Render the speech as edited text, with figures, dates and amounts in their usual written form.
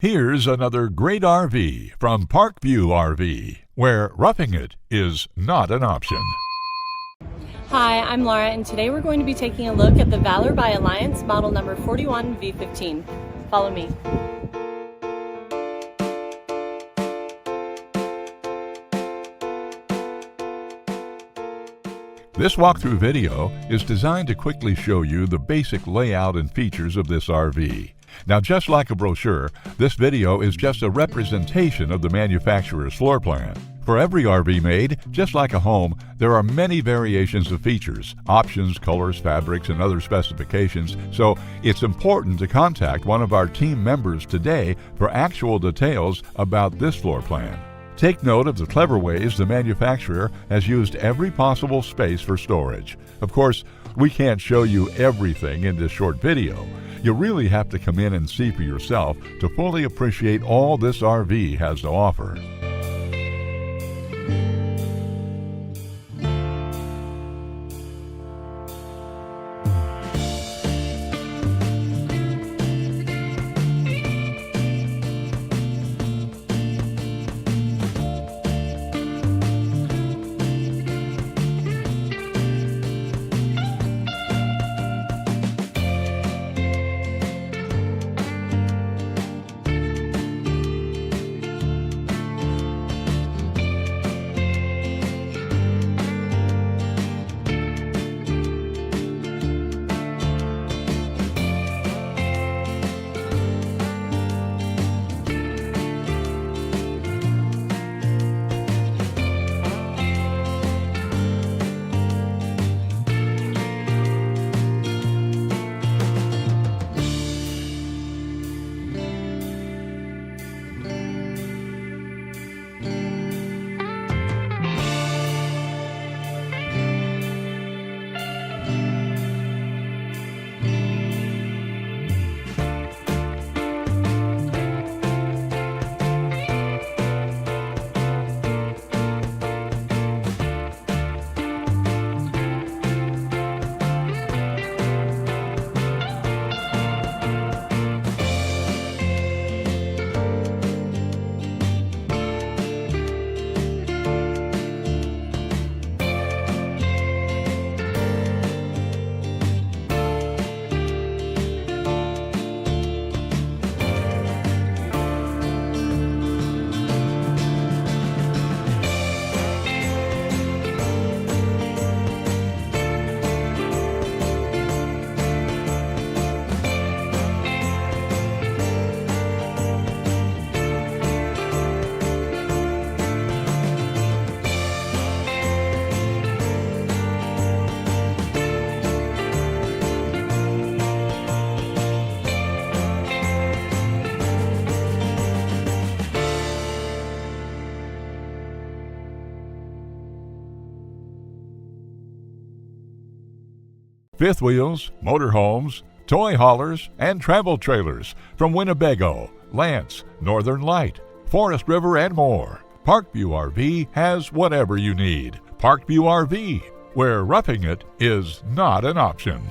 Here's another great RV from Parkview RV, where roughing it is not an option. Hi, I'm Laura, and today we're going to be taking a look at the Valor by Alliance model number 41V15. Follow me. This walkthrough video is designed to quickly show you the basic layout and features of this RV. Now, just like a brochure, this video is just a representation of the manufacturer's floor plan. For every RV made, just like a home, there are many variations of features, options, colors, fabrics, and other specifications, so it's important to contact one of our team members today for actual details about this floor plan. Take note of the clever ways the manufacturer has used every possible space for storage. Of course, we can't show you everything in this short video. You really have to come in and see for yourself to fully appreciate all this RV has to offer. Fifth wheels, motorhomes, toy haulers, and travel trailers from Winnebago, Lance, Northern Light, Forest River, and more. Parkview RV has whatever you need. Parkview RV, where roughing it is not an option.